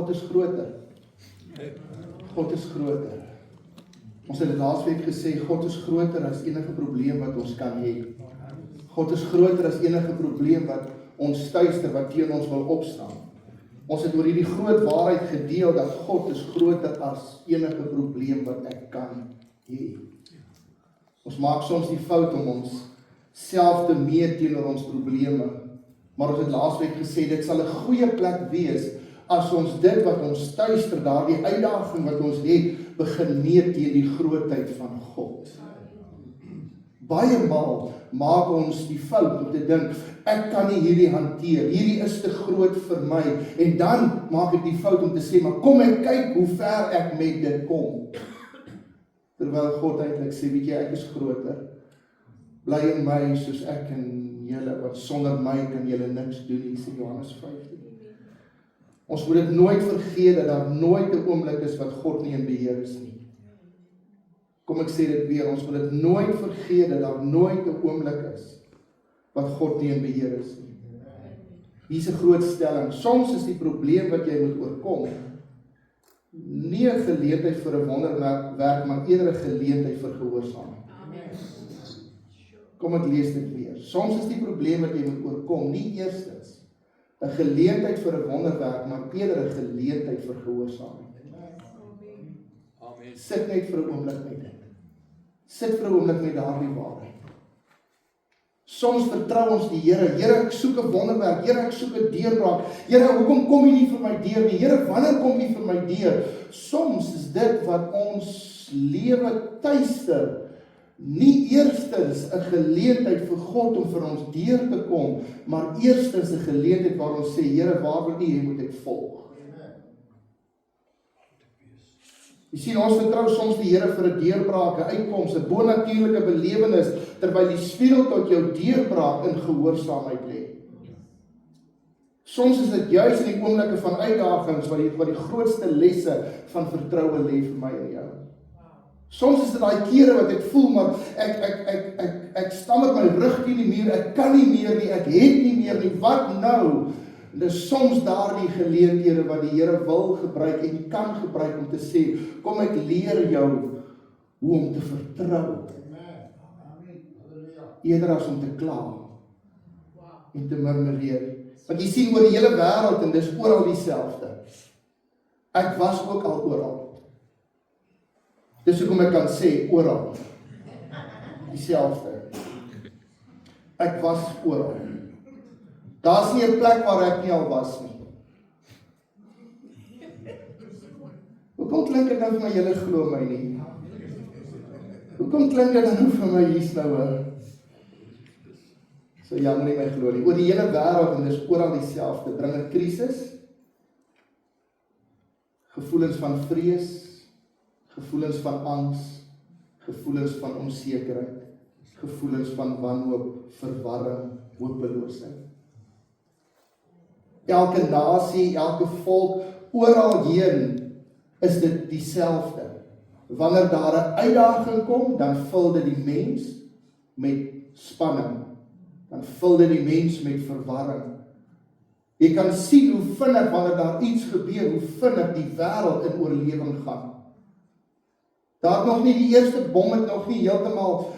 God is groter. God is groter. Ons het laasweek gesê, God is groter as enige probleem wat ons kan hê. God is groter as enige probleem wat ons tuister, wat teen ons wil opstaan. Ons het oor hierdie groot waarheid gedeel, dat God is groter as enige probleem wat ek kan hê. Ons maak soms die fout om ons self te meet teenoor ons probleme, maar ons het laasweek gesê, dit sal 'n goeie plek wees, as ons dit wat ons tuister, daardie uitdaging wat ons het, begin meet teen die grootheid van God. Baie maal maak ons die fout om te dink, ek kan nie hierdie hanteer, hierdie is te groot vir my, en dan maak ek die fout om te sê, maar kom en kyk hoe ver ek met dit kom. Terwyl God eintlik sê, weet jy, ek is groter, bly in my soos ek en julle, want sonder my kan julle niks doen nie, sê Johannes 15. Ons moet dit nooit vergeet, dat daar nooit 'n oomblik is wat God nie in beheer is nie. Kom ek sê dit weer, ons moet dit nooit vergeet, dat daar nooit 'n oomblik is, wat God nie in beheer is nie. Hier is 'n groot stelling, soms is die probleem wat jy moet oorkom, nie 'n geleentheid vir 'n wonderwerk, maar eerder 'n geleentheid vir gehoorsaamheid. Kom ek lees dit weer. Soms is die probleem wat jy moet oorkom, nie eerstens 'n geleentheid vir 'n wonderwerk, maar eerder 'n geleentheid vir gehoorsaamheid. Sit net vir 'n oomblik met dit. Sit vir 'n oomblik met daardie waarheid. Soms vertrou ons die Here. Here, ek soek 'n wonderwerk. Here, ek soek 'n deurbraak. Here, hoekom kom U nie vir my deur nie? Here, wanneer kom U vir my deur? Soms is dit wat ons lewe tuister, nie eerstens 'n geleentheid vir God om vir ons deur te kom, maar eerstens 'n geleentheid waar ons sê, Here, waar wil U hê moet ek volg? Jy sien, ons vertrou soms die Here vir 'n deurbraak, 'n uitkoms, 'n bonatuurlike belewenis, terwyl die spieël tot jou deurbraak in gehoorsaamheid lê. Soms is dit juis in die oomblikke van uitdagings wat die grootste lesse van vertroue lê vir my en jou. Soms is dit daai kere wat ek voel, maar ek staan met my rug teen die muur, ek kan nie meer nie, ek het nie meer nie, wat nou? En dis soms daardie geleenthede wat die Here wil gebruik en kan gebruik om te sê, kom ek leer jou hoe om te vertrou. Eerder as om te kla en te murmureer. Want jy sien oor die hele wêreld en dis oral dieselfde. Ek was ook al oral. Dis hoekom ek kan sê oral. Dieselfde. Ek was oral. Daar's nie 'n plek waar ek nie al was nie. Hoekom klink dit nou vir my, julle glo my nie? Hoekom klink dit nou vir my hier's nou so jammer nie my glo nie. Oor die hele wêreld en dis oral dieselfde, bring 'n krisis, gevoelens van vrees, gevoelens van angs, gevoelens van onsekerheid, gevoelens van wanhoop, verwarring, hopeloosheid. Elke nasie, elke volk, oral heen is dit dieselfde. Wanneer daar 'n uitdaging kom, dan vul dit die mens met spanning. Dan vul dit die mens met verwarring. Jy kan sien hoe vinnig wanneer daar iets gebeur, hoe vinnig die wêreld in oorlewing gaan. Daar het nog nie die eerste bom het nog nie heeltemal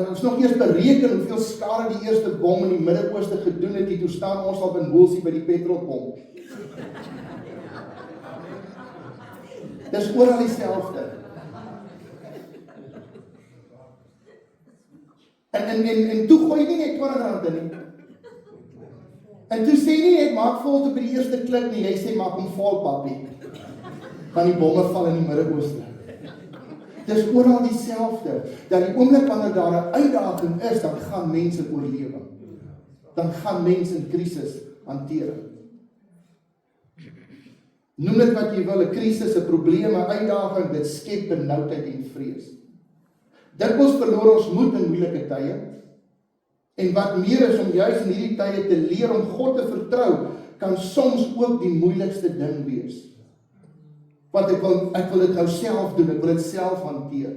ons nog eers bereken hoeveel skade die eerste bom in die Midde-Ooste gedoen het, toe staan ons al in Woolsie by die petrolpomp. Dis oral dieselfde. En toe gooi nie net R20 in nie. En toe sê nie, ek maak vol op die eerste klik nie, jy sê, maak hom vol, papie. Want die bomme val in die Midde-Ooste. Dis oral dieselfde, dat die oomblik wanneer daar 'n uitdaging is, dan gaan mense oorlewe. Dan gaan mense in krisis hanteer. Noem dit wat jy wil, 'n krisis, 'n probleem, 'n uitdaging, dit skep benoudheid en vrees. Dikwels verloor ons moed in moeilike tye, en wat meer is om juis in hierdie tye te leer om God te vertrou, kan soms ook die moeilikste ding wees. Want ek wil dit nou self doen, ek wil dit self hanteer.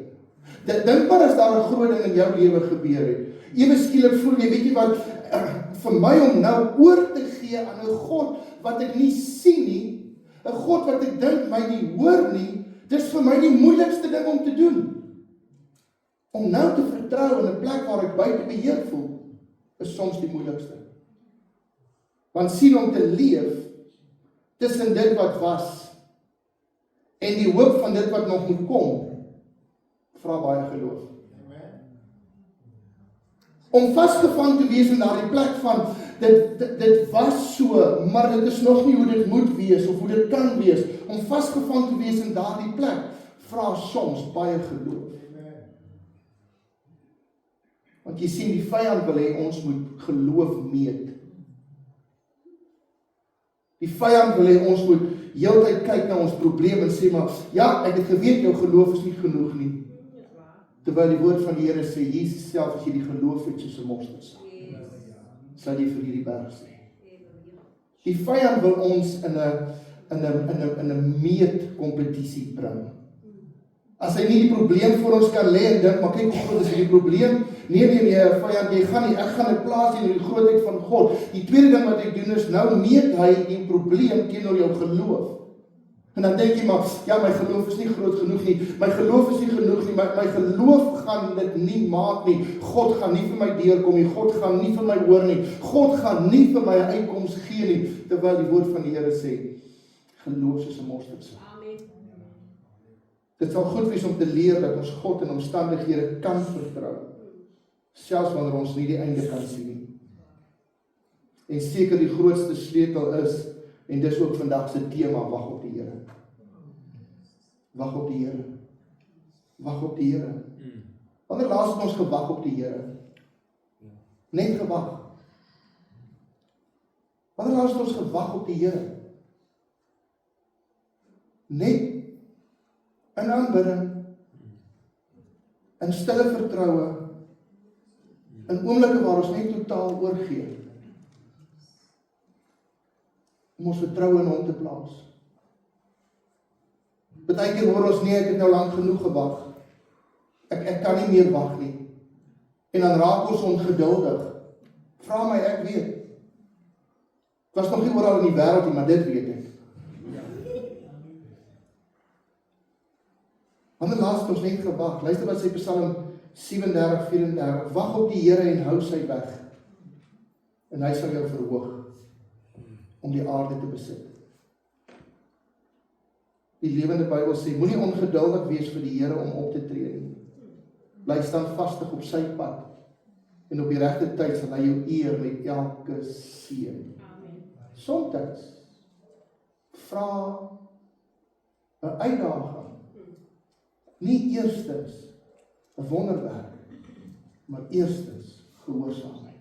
Dink maar as daar 'n groot ding in jou lewe gebeur het. Ewe skielik voel jy, weet jy wat, vir my om nou oor te gee aan 'n God wat ek nie sien nie, 'n God wat ek dink my nie hoor nie, dis vir my die moeilikste ding om te doen. Om nou te vertrou in 'n plek waar ek buite beheer voel, is soms die moeilikste. Want sien om te leef tussen dit wat was en die hoop van dit wat nog moet kom, vra baie geloof. Om vasgevang te wees in daardie plek van dit was so, maar dit is nog nie hoe dit moet wees of hoe dit kan wees. Om vasgevang te wees in daardie plek vra soms baie geloof. Want jy sien, die vyand wil hê ons moet geloof meet. Die vyand wil hê ons moet heeltyd kyk na ons probleem en sê maar, ja, ek het geweet jou geloof is nie genoeg nie. Terwyl die woord van die Here sê, Jesus self, as jy die geloof het soos 'n mosterdsaad, sal jy vir hierdie berg sê. Die vyand wil ons in 'n meetkompetisie bring. As hy nie die probleem vir ons kan lê en dink, maar kyk hoe groot is die probleem? Nee, vyand, jy gaan nie, ek gaan dit plaas in die grootheid van God. Die tweede ding wat hy doen is, nou meet hy die probleem teenoor jou geloof. En dan dink jy maar, ja, my geloof is nie groot genoeg nie, my geloof is nie genoeg nie, my geloof gaan dit nie maak nie, God gaan nie vir my deurkom nie, God gaan nie vir my hoor nie, God gaan nie vir my 'n uitkoms gee nie, terwyl die woord van die Here sê, geloof soos 'n mosterdsaad. Dit sal goed wees om te leer dat ons God in omstandighede kan vertrou, selfs wanneer ons nie die einde kan sien nie. En seker die grootste sleutel is, en dis ook vandag se tema, wag op die Here. Wag op die Here. Wag op die Here. Wanneer laas het ons gewag op die Here? Net gewag. Wanneer laas het ons gewag op die Here? Net in aanbidding, in stille vertroue, in oomblikke waar ons net totaal oorgee, om ons vertroue in hom te plaas. Partykeer hoor ons, nee, ek het nou lank genoeg gewag. Ek kan nie meer wag nie. En dan raak ons ongeduldig. Vra my, ek weet. Ek was nog nie oral in die wêreld nie, maar dit weet ek. Wanneer laas het ons net gewag? Luister wat sê Psalm 37:34. Wag op die Here en hou sy weg. En hy sal jou verhoog om die aarde te besit. Die Lewende Bybel sê, moenie ongeduldig wees vir die Here om op te tree nie. Bly standvastig op sy pad en op die regte tyd sal hy jou eer met elke seën. Soms vra 'n uitdaging. Nie eerstens 'n wonderwerk, maar eerstens gehoorsaamheid.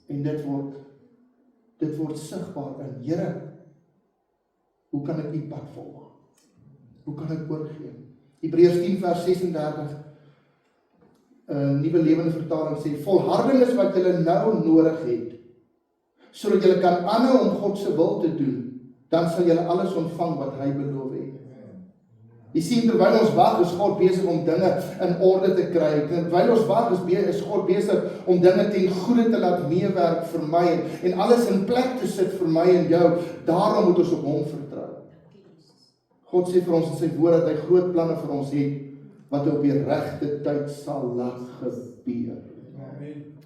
En dit word sigbaar in, Here, hoe kan ek u pad volg? Hoe kan ek oorgee? Hebreërs 10:36, Nuwe Lewende Vertaling sê, volharding is wat julle nou nodig het, sodat julle kan aanhou om God se wil te doen, dan sal julle alles ontvang wat hy beloof het. Jy sien, terwyl ons wag, is God besig om dinge in orde te kry. Terwyl ons wag, is God besig om dinge ten goeie te laat meewerk vir my en alles in plek te sit vir my en jou. Daarom moet ons op hom vertrou. God sê vir ons in sy woord dat hy groot planne vir ons het, wat op die regte tyd sal laat gebeur.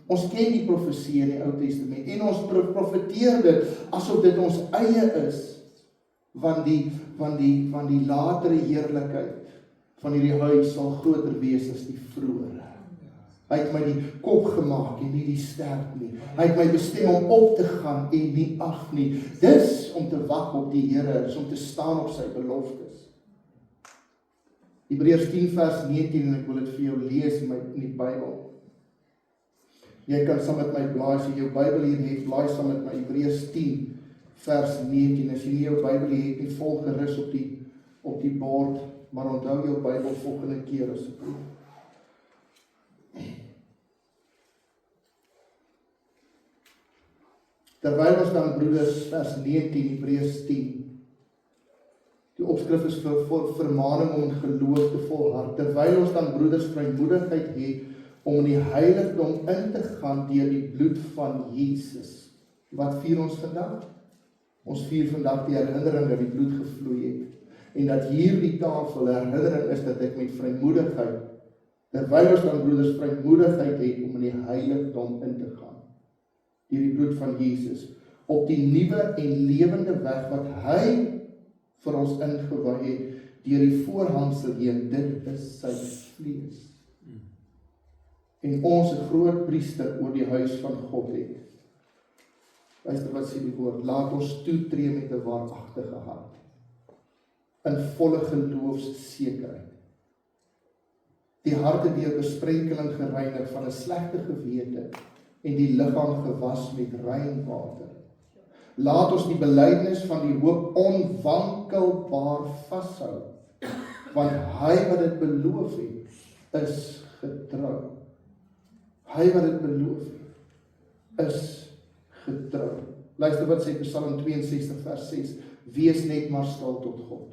Ons ken die profesie in die Ou Testament en ons profeteer dit asof dit ons eie is, van die latere heerlikheid van hierdie huis sal groter wees as die vroeëre. Hy het my die kop gemaak en nie die stert nie. Hy het my bestem om op te gaan en nie af nie. Dis om te wag op die Here, is om te staan op sy beloftes. Hebreërs 10:19 en ek wil dit vir jou lees in die Bybel. Jy kan saam met my blaai, as jy jou Bybel hier het, blaai saam met my Hebreërs 10:19. As jy nie jou Bybel het nie, volg gerus op die bord, maar onthou jou Bybel volgende keer asseblief. Terwyl ons dan broeders, vers 19, Hebreërs 10. Die opskrif is vir vermaning om in geloof te volhard. Terwyl ons dan broeders vrymoedigheid het om in die heiligdom in te gaan deur die bloed van Jesus. Wat vier ons vandag? Ons vier vandag die herinnering dat die bloed gevloei het. En dat hierdie tafel 'n herinnering is dat ek met vrymoedigheid, terwyl ons dan broeders vrymoedigheid het om in die heiligdom in te gaan. Deur die bloed van Jesus, op die nuwe en lewende weg wat hy vir ons ingewy het, deur die voorhangsel heen, dit is sy vlees. En ons 'n groot priester oor die huis van God het. Luister wat sê die woord, laat ons toetree met 'n waaragtige hart, in volle geloofssekerheid. Die harte deur besprenkeling gereinig van 'n slegte gewete en die liggaam gewas met rein water. Laat ons die belydenis van die hoop onwankelbaar vashou, want hy wat dit beloof het, is getrou. Hy wat dit beloof het, is getrou. Luister wat sê Psalm 62 vers 6, wees net maar stil tot God,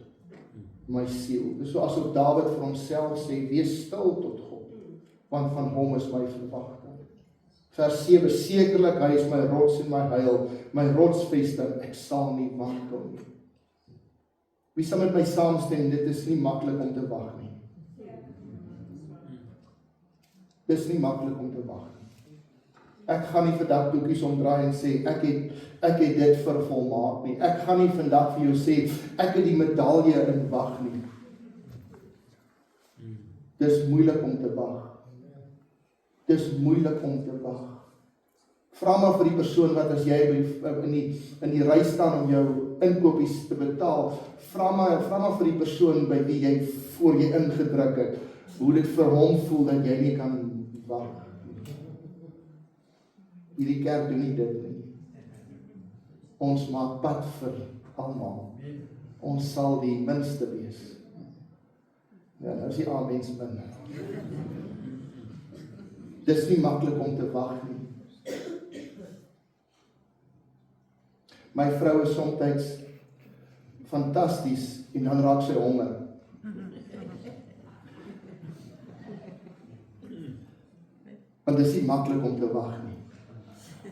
my siel. Dis so asof Dawid vir homself sê, wees stil tot God, want van hom is my verwagting. Vers 7, sekerlik hy is my rots en my heil, my rotsvesting, ek sal nie wankel nie. Wie sal met my saamstem, dit is nie maklik om te wag nie. Dit is nie maklik om te wag nie. Ek gaan nie vandag doekies omdraai en sê, ek het dit vervolmaak nie. Ek gaan nie vandag vir jou sê, ek het die medalje in wag nie. Dis moeilik om te wag. Dis moeilik om te wag. Vra maar vir die persoon wat as jy in die ry staan om jou inkopies te betaal, vra maar vir die persoon by wie jy voor jy ingedruk het, hoe dit vir hom voel dat jy nie kan wag. Hierdie kerk doen nie dit nie. Ons maak pad vir almal. Ons sal die minste wees. Ja, nou is die amens min. Dis nie maklik om te wag nie. My vrou is soms fantasties en dan raak sy honger. Want dit is nie maklik om te wag nie.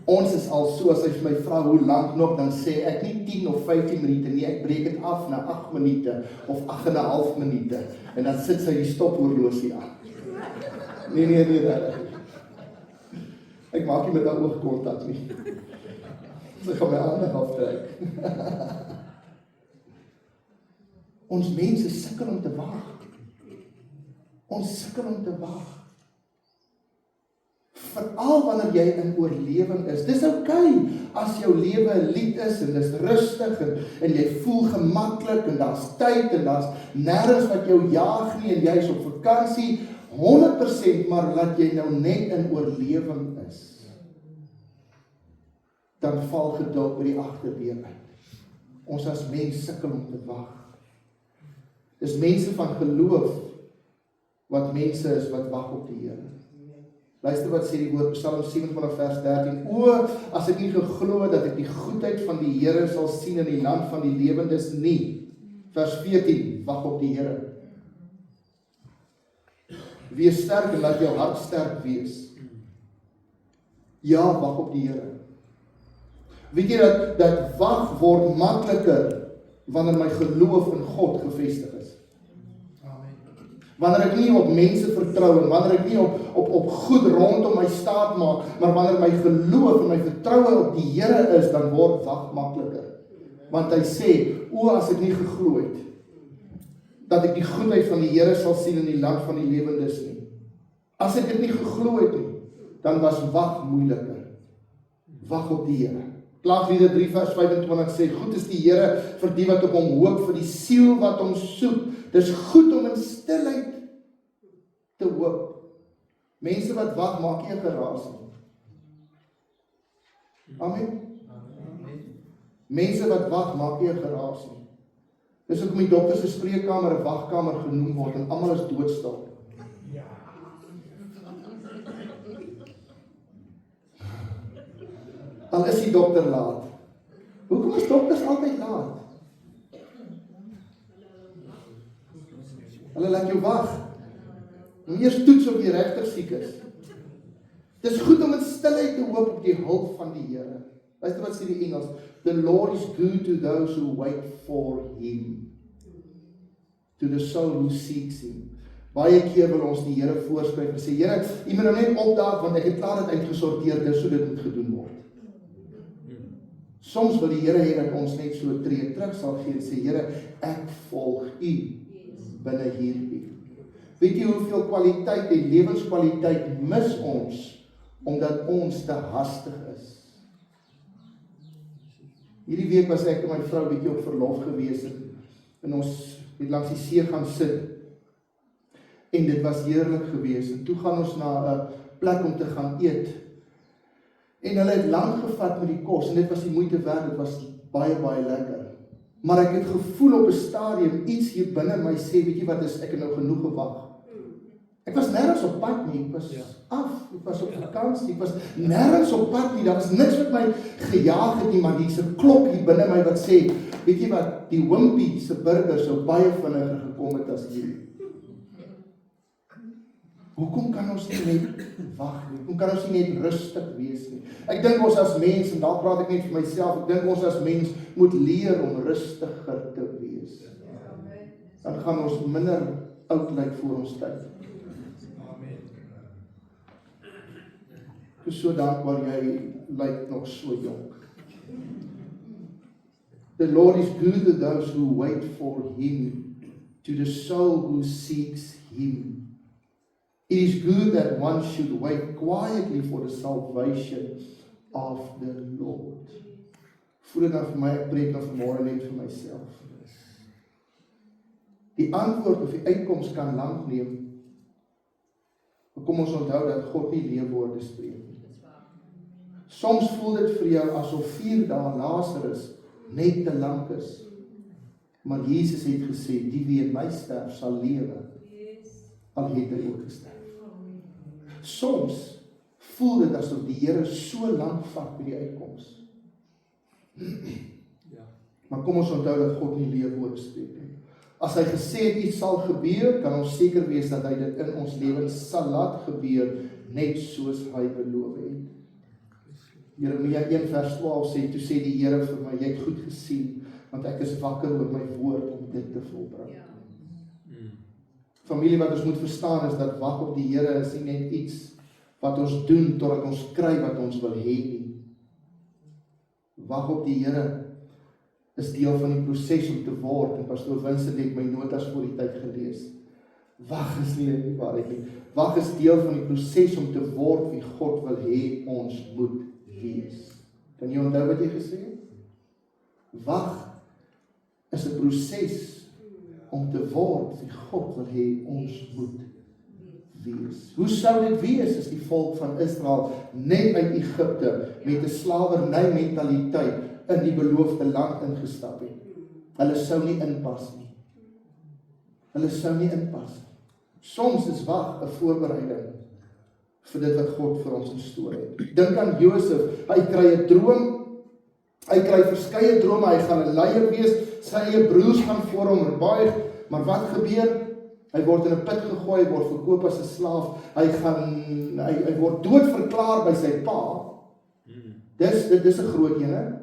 Ons is al so, as hy vir my vra hoe lank nog, dan sê ek nie 10 of 15 minute nie, ek breek dit af na 8 minute of 8,5 minute en dan sit sy die stophorlosie aan. Nee, ek maak nie met haar oogkontak nie. Sy gaan my aandag aftrek. Ons mense sukkel om te wag. Ons sukkel om te wag. Veral wanneer jy in oorlewing is. Dis okay as jou lewe 'n lied is en dis rustig en jy voel gemaklik en daar's tyd en daar's nêrens wat jou jaag nie en jy is op vakansie 100%, maar laat jy nou net in oorlewing is. Dan val geduld by die agterdeur uit. Ons as mens sukkel om te wag. Dis mense van geloof wat mense is wat wag op die Here. Luister wat sê die woord, Psalm 27 vers 13. O, as ek nie geglo dat ek die goedheid van die Here sal sien in die land van die lewendes nie. Vers 14, wag op die Here. Wees sterk en laat jou hart sterk wees. Ja, wag op die Here. Weet jy dat wag word makliker wanneer my geloof in God gevestig is. Wanneer ek nie op mense vertrou en wanneer ek nie op goed rondom my staat maak, maar wanneer my geloof en my vertroue op die Here is, dan word wag makliker. Want hy sê, o, as ek nie geglo het, dat ek die goedheid van die Here sal sien in die land van die lewendes nie. As ek dit nie geglo het nie, dan was wag moeiliker. Wag op die Here. Klaagliedere 3 vers 25 sê, goed is die Here vir die wat op hom hoop, vir die siel wat hom soek. Dis goed om in stilheid te hoop. Mense wat wag, maak nie 'n geraas nie. Amen. Mense wat wag, maak nie 'n geraas nie. Dis hoekom die dokter se spreekkamer 'n wagkamer genoem word en almal is doodstil. Al is die dokter laat. Hoekom is dokters altyd laat? Hulle laat jou wag. Moet eers toets of jy regtig siek is. Dis goed om in stilheid te hoop op die hulp van die Here. Luister wat sê die Engels, the Lord is good to those who wait for him, to the soul who seeks him. Baie keer wil ons die Here voorskryf en sê, Here, U moet nou net opdaag, want ek het klaar dit uitgesorteer, dis so dit moet gedoen word. Soms wil die Here hê dat ons net so 'n tree terug sal gee en sê, Here, ek volg U binne hierdie. Weet jy hoeveel kwaliteit en lewenskwaliteit mis ons, omdat ons te hastig is? Hierdie week was ek en my vrou bietjie op verlof gewees en ons het langs die see gaan sit. En dit was heerlik geweest. En toe gaan ons na 'n plek om te gaan eet. En hulle het lank gevat met die kos en dit was die moeite werd, dit was baie lekker. Maar ek het gevoel op 'n stadium iets hier binne my sê, weet jy wat is, ek het nou genoeg gewag. Ek was nêrens op pad nie, ek was af, ek was op vakansie, ek was nêrens op pad nie, daar was niks wat my gejaag het nie, maar hier's 'n klop hier binne my wat sê, weet jy wat, die Wimpy se burger sou baie vinniger gekom het as hierdie. Hoekom kan ons nie net wag nie? Hoekom kan ons nie net rustig wees nie? Ek dink ons as mens, en daar praat ek net vir myself, ek dink ons as mens moet leer om rustiger te wees. Dan gaan ons minder oud lyk voor ons tyd. Ek is so dankbaar jy lyk nog so jonk. The Lord is good to those who wait for him, to the soul who seeks him. It is good that one should wait quietly for the salvation of the Lord. Voel dit nou vir my, ek preek nou vanmôre net vir myself. Die antwoord of die uitkoms kan lank neem. Maar kom ons onthou dat God nie leefwoorde spreek nie. Soms voel dit vir jou asof 4 dae Lazarus net te lank is. Maar Jesus het gesê, die wie in my sterf sal lewe, al het hy ook gesterf. Soms voel dit asof die Here so lank vat met die uitkoms. Maar kom ons onthou dat God nie leefwoorde spreek nie. As hy gesê het iets sal gebeur, kan ons seker wees dat hy dit in ons lewens sal laat gebeur, net soos hy beloof het. Jeremia 1 vers 12 sê, toe sê die Here vir my, jy het goed gesien, want ek is wakker oor my woord om dit te volbring. Familie, wat ons moet verstaan is dat wag op die Here is nie net iets wat ons doen totdat ons kry wat ons wil hê nie. Wag op die Here is deel van die proses om te word, en Pastoor Vincent het my notas voor die tyd gelees. Wag is nie die waarheid nie. Wag is deel van die proses om te word wie God wil hê ons moet wees. Kan jy onthou wat jy gesê het? Wag is 'n proses om te word wie God wil hê ons moet wees. Hoe sou dit wees as die volk van Israel net uit Egipte met 'n slawerny mentaliteit in die beloofde land ingestap het? Hulle sou nie inpas nie. Hulle sou nie inpas nie. Soms is wag 'n voorbereiding vir dit wat God vir ons in store het. Dink aan Josef, hy kry 'n droom, hy kry verskeie drome, hy gaan 'n leier wees, sy eie broers gaan voor hom buig, maar wat gebeur? Hy word in 'n put gegooi, hy word verkoop as 'n slaaf, hy word dood verklaar by sy pa. Dit is 'n groot ene.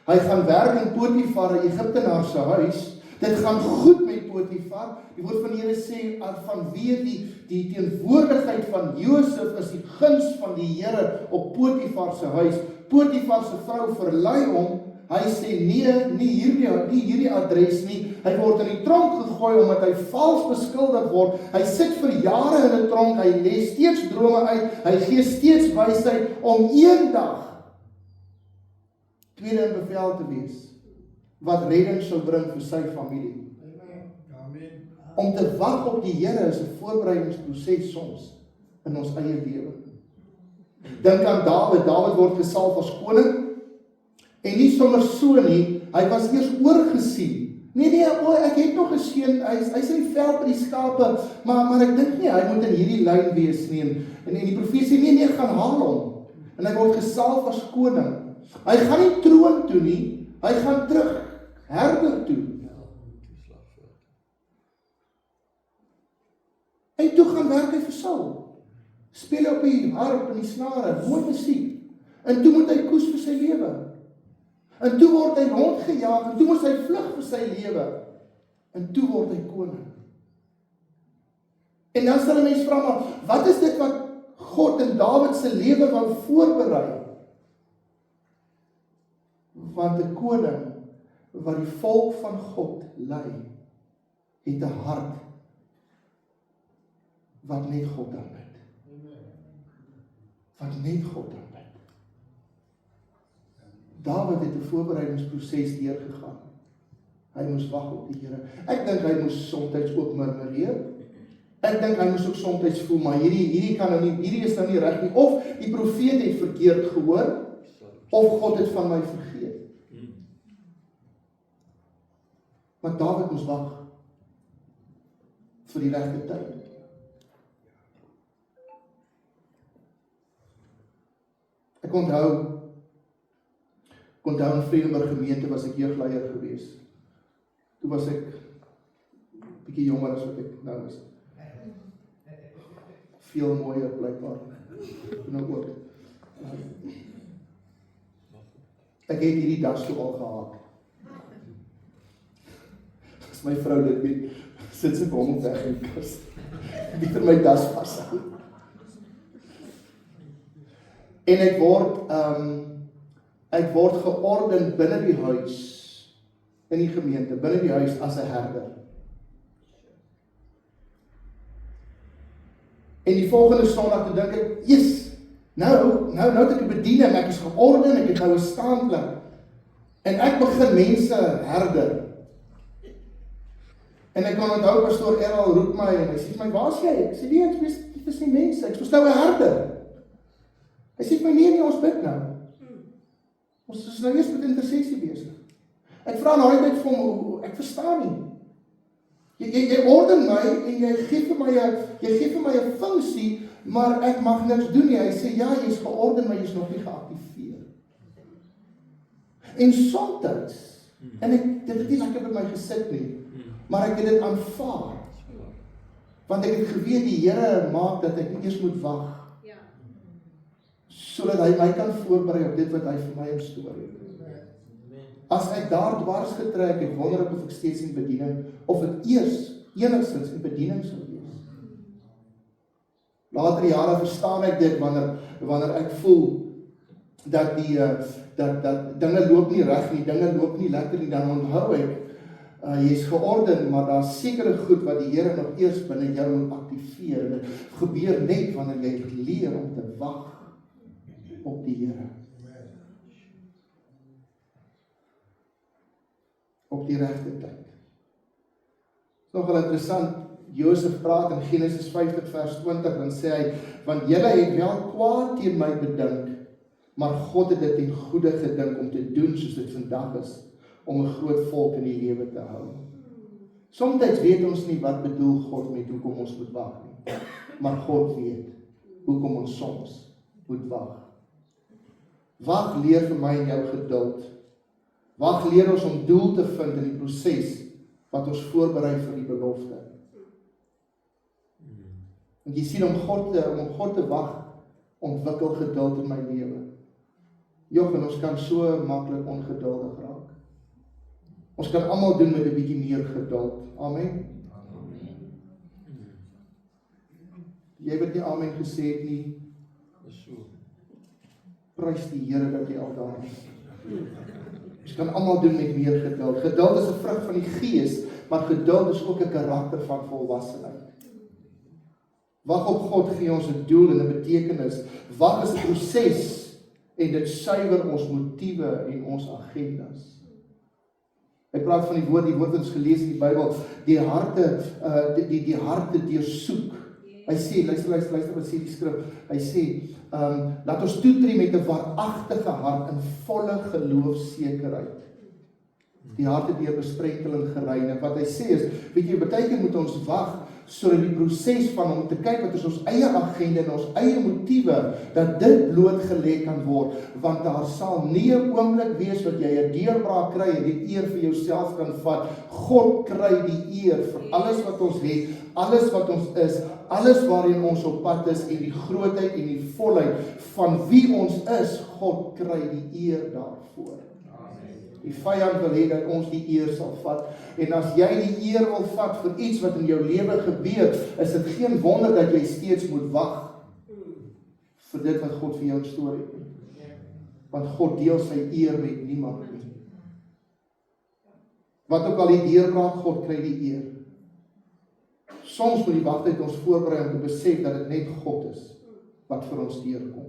Hy gaan werk in Potifar, 'n Egiptenaar se huis. Dit gaan goed met Potifar. Die woord van die Here sê, vanweë die teenwoordigheid van Josef is die guns van die Here op Potifar se huis. Potifar se vrou verlei hom. Hy sê nee, nie hierdie adres nie. Hy word in die tronk gegooi omdat hy vals beskuldig word. Hy sit vir jare in 'n tronk, hy lê steeds drome uit, hy gee steeds wysheid om eendag tweede in bevel te wees wat redding sou bring vir sy familie. Amen. Om te wag op die Here is 'n voorbereidingsproses soms in ons eie lewe. Dink aan Dawid. Dawid word gesalf as koning. En nie sommer so nie, hy was eers oorgesien. Nee, ek het nog 'n seun, hy's in die veld by die skape, maar ek dink nie, hy moet in hierdie lyn wees nie. En die profeet sê, nee, gaan haal hom. En hy word gesalf as koning. Hy gaan nie troon toe nie, hy gaan terug, herder toe. En toe gaan werk hy vir Saul. Speel op die harp en die snare, mooi musiek. En toe moet hy koes vir sy lewe. En toe word hy rondgejaag, en toe moes hy vlug vir sy lewe. En toe word hy koning. En dan sal 'n mens vra, maar wat is dit wat God in Dawid se lewe wou voorberei? Want 'n koning wat die volk van God lei, het 'n hart wat net God aanbid. Wat net God aanbid. Dawid het 'n voorbereidingsproses deurgegaan. Hy moes wag op die Here. Ek dink hy moes soms ook murmureer. Ek dink hy moes ook soms voel, maar hierdie kan nou nie, hierdie is nou nie reg nie. Of die profeet het verkeerd gehoor, of God het van my vergeet. Maar Dawid moes wag vir die regte tyd. Ek onthou in Vredenburg gemeente was ek jeugleier gewees. Toe was ek bietjie jonger as wat ek nou is. Veel mooier blykbaar. Nou ook. Ek het hierdie das toe al gehad. As my vrou dit weet, sit sy hom op weg in die kas. Die vir my das vashou. En ek word georden binne die huis, in die gemeente, binne die huis as 'n herder. En die volgende Sondag toe dink ek, yes, nou het ek 'n bediening, ek is georden, ek het nou 'n staanplek. En ek begin mense herder. En ek kan onthou, pastoor Errol roep my en hy sê vir my, waar is jy? Ek sê, nee, ek is nie mense, ek is nou 'n herder. Hy sê vir my, nee, ons bid nou. Ons is nou eers met intersessie besig. Ek vra nou altyd vir hom, ek verstaan nie. Jy orden my en jy gee vir my 'n funksie, maar ek mag niks doen nie. Hy sê, ja, jy is georden, maar jy is nog nie geaktiveer. En soms, en dit het nie lekker by my gesit nie, maar ek het dit aanvaar. Want ek het geweet die Here maak dat ek eers moet wag. Sodat hy my kan voorberei op dit wat hy vir my instoor het. As ek daar dwars getrek het, wonder ek of ek steeds in bediening, of ek eers enigstens in bediening sou wees. Later jare verstaan ek dit, wanneer ek voel, dat dinge loop nie reg nie, dinge loop nie lekker nie, dan onthou ek, jy is georden, maar daar is sekere goed wat die Here nog eers binne jou moet aktiveer, en dit gebeur net wanneer jy leer om te wag op die Here. Op die regte tyd. Dit is nogal interessant, Josef praat in Genesis 50 vers 20, dan sê hy, want julle het wel kwaad teen my bedink, maar God het dit ten goeie gedink om te doen soos dit vandag is, om 'n groot volk in die lewe te hou. Soms weet ons nie wat bedoel God met hoekom ons moet wag nie, maar God weet hoekom ons soms moet wag. Wag leer vir my en jou geduld. Wag leer ons om doel te vind in die proses wat ons voorberei vir die belofte. En jy sien, om God te wag, ontwikkel geduld in my lewe. En ons kan so maklik ongeduldig raak. Ons kan almal doen met 'n bietjie meer geduld. Amen. Jy het nie amen gesê het nie. Prys die Here dat jy al daar is. Ons kan almal doen met meer geduld. Geduld is 'n vrug van die Gees, maar geduld is ook 'n karakter van volwassenheid. Wag op God gee ons 'n doel en 'n betekenis. Wag is 'n proses en dit suiwer ons motiewe en ons agendas. Hy praat van die woord ons gelees in die Bybel, die harte deursoek. Hy sê, luister wat sê die skrif. Hy sê, laat ons toetree met 'n waaragtige hart in volle geloofsekerheid. Die harte deur besprenkeling gereinig. Wat hy sê is, weet jy, baie keer moet ons wag sodat die proses van om te kyk wat is ons eie agenda en ons eie motiewe, dat dit blootgelê kan word, want daar sal nie 'n oomblik wees wat jy 'n deurbraak kry en die eer vir jouself kan vat. God kry die eer vir alles wat ons het, alles wat ons is, alles waarin ons op pad is en die grootheid en die volheid van wie ons is, God kry die eer daarvoor. Die vyand wil hê dat ons die eer sal vat. En as jy die eer wil vat vir iets wat in jou lewe gebeur, is dit geen wonder dat jy steeds moet wag vir dit wat God vir jou instoor het. Want God deel sy eer met niemand nie. Wat ook al die deurbraak, God kry die eer. Soms moet die wagtyd ons voorberei om te besef dat dit net God is wat vir ons deurkom.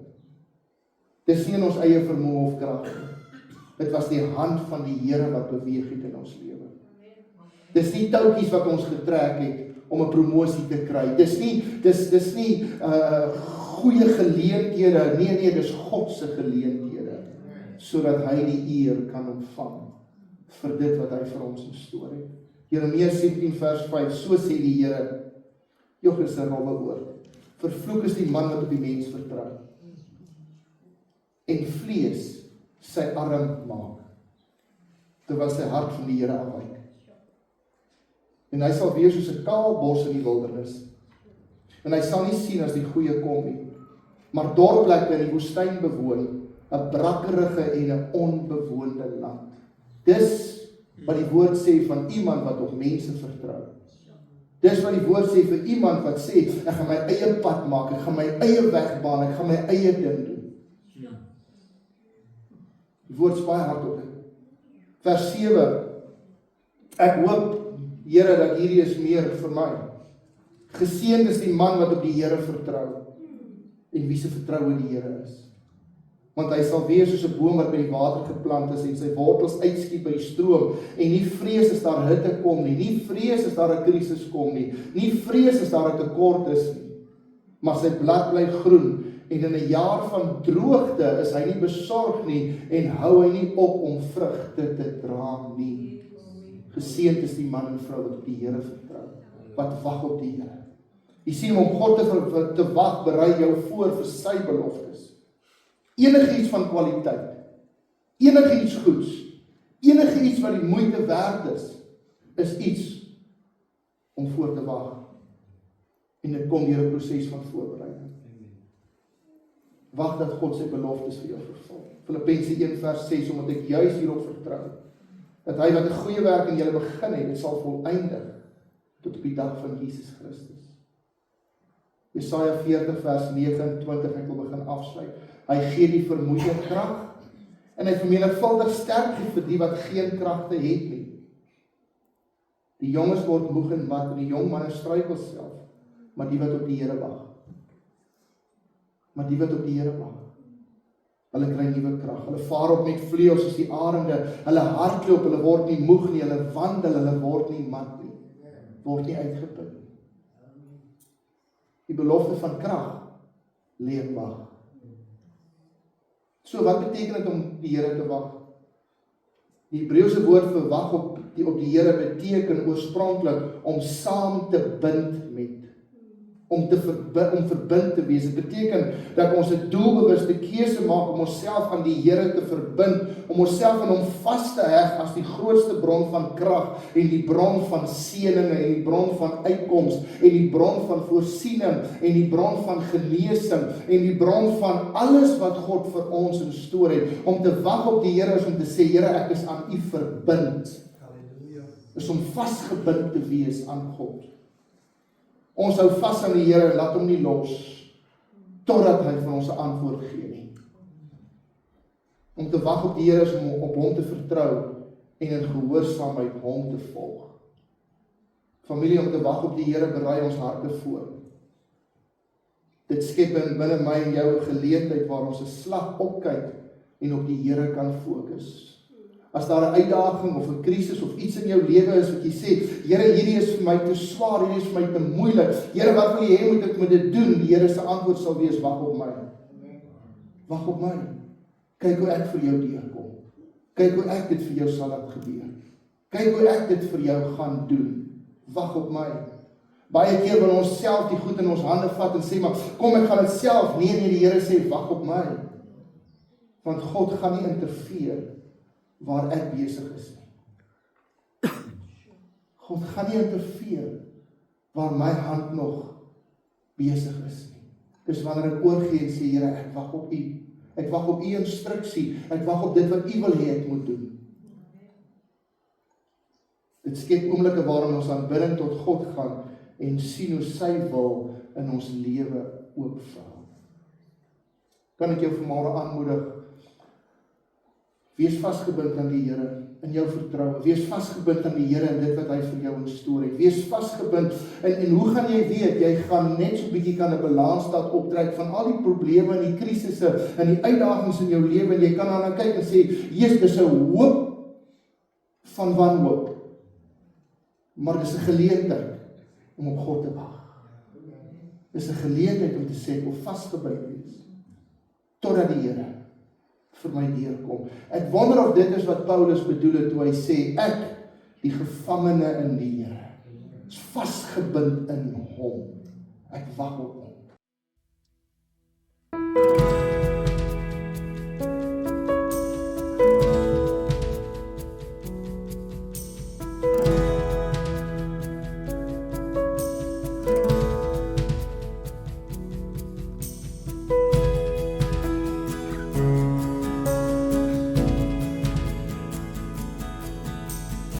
Dis nie in ons eie vermoë of krag nie. Dit was die hand van die Here wat beweeg het in ons lewe. Dis nie touwtjies wat ons getrek het om 'n promosie te kry. Dis nie goeie geleenthede. Nee, dis God se geleenthede. Sodat hy die eer kan ontvang vir dit wat hy vir ons instoor het. Jeremia 17 vers 5, so sê die Here, is 'n rowwe woord. Vervloek is die man wat op die mens vertrou. En vlees sy arm maak, terwyl sy hart van die Here afwyk. En hy sal wees soos 'n kaal bos in die wildernis. En hy sal nie sien as die goeie kom nie, maar dorplekke in die woestyn bewoon, 'n brakkerige en 'n onbewoonde land. Dis wat die woord sê van iemand wat op mense vertrou. Dis wat die woord sê vir iemand wat sê, ek gaan my eie pad maak, ek gaan my eie weg baan, ek gaan my eie ding doen. Die woord is baie hard op dit. Vers 7, ek hoop, Here, dat hierdie is meer vir my. Geseënd is die man wat op die Here vertrou, en wie se vertroue die Here is. Want hy sal wees soos 'n boom wat by die water geplant is, en sy wortels uitskiet by die stroom, en nie vrees as daar hitte kom nie, nie vrees as daar 'n krisis kom nie, nie vrees as daar 'n tekort is nie, maar sy blad bly groen, en in 'n jaar van droogte is hy nie besorg nie, en hou hy nie op om vrugte te dra nie. Geseënd is die man en vrou wat op die Here vertrou, wat wag op die Here. Jy sien, om God te wag, berei jou voor vir sy beloftes. Enige iets van kwaliteit, enige iets goeds, enige iets wat die moeite werd is iets om voor te wag. En dit kom deur 'n proses van voorbereiding. Wag dat God sy beloftes vir jou vervul. Filippense 1 vers 6, omdat ek juis hierop vertrou, dat hy wat 'n goeie werk in julle begin het, dit sal volëindig tot op die dag van Jesus Christus. Jesaja 40 vers 29, ek wil begin afsluit. Hy gee die vermoeide krag, en hy vermenigvuldig sterkte vir die wat geen kragte het nie. Die jonges word moeg en mat, en die jong manne struikel self, maar die wat op die Here wag. Hulle kry nuwe krag, hulle vaar op met vleuels soos die arende, hulle hardloop, hulle word nie moeg nie, hulle wandel, hulle word nie mat nie, word nie uitgeput nie. Die belofte van krag lê in wag. So wat beteken dit om die Here te wag? Die Hebreëse woord vir wag op die Here beteken oorspronklik om saam te bind met, om verbind te wees. Dit beteken dat ons 'n doelbewuste keuse maak om onsself aan die Here te verbind, om onsself aan hom vas te heg as die grootste bron van krag en die bron van seëninge en die bron van uitkoms en die bron van voorsiening en die bron van genesing en die bron van alles wat God vir ons instoor het. Om te wag op die Here is om te sê, Here, ek is aan U verbind. Halleluja. Is om vasgebind te wees aan God. Ons hou vas aan die Here en laat hom nie los totdat hy vir ons 'n antwoord gee nie. Om te wag op die Here is om op hom te vertrou en in gehoorsaamheid hom te volg. Familie, om te wag op die Here berei ons harte voor. Dit skep binne my en jou 'n geleentheid waar ons 'n slag opkyk en op die Here kan fokus. As daar 'n uitdaging of 'n krisis of iets in jou lewe is wat jy sê, Here, hierdie is vir my te swaar, hierdie is vir my te moeilik. Here, wat wil jy hê moet ek met dit doen? Die Here se antwoord sal wees, wag op my. Wag op my. Kyk hoe ek vir jou deurkom. Kyk hoe ek dit vir jou sal laat gebeur. Kyk hoe ek dit vir jou gaan doen. Wag op my. Baie keer wil ons self die goed in ons hande vat en sê, maar kom, ek gaan dit self. Nee, die Here sê, wag op my. Want God gaan nie interfereer waar ek besig is nie. God gaan nie interfereer waar my hand nog besig is nie. Dis wanneer ek oorgee en sê, Here, ek wag op U. Ek wag op u instruksie. Ek wag op dit wat u wil hê ek moet doen. Dit skep oomblikke waarin ons aanbidding tot God gaan en sien hoe sy wil in ons lewe oopvou. Kan ek jou vanmôre aanmoedig? Wees vasgebind aan die Here in jou vertroue. Wees vasgebind aan die Here in dit wat hy vir jou instoor het. Wees vasgebind en hoe gaan jy weet? Jy gaan net so bietjie kan 'n balans laat optrek van al die probleme en die krisisse en die uitdagings in jou lewe en jy kan daarna kyk en sê, "Jesus, dis 'n hoop van wanhoop." Maar dis 'n geleentheid om op God te wag. Dis 'n geleentheid om te sê ek wil vasgebyt wees totdat die Here vir my deurkom. Ek wonder of dit is wat Paulus bedoel het toe hy sê ek, die gevangene in die Here, is vasgebind in hom. Ek wag op hom.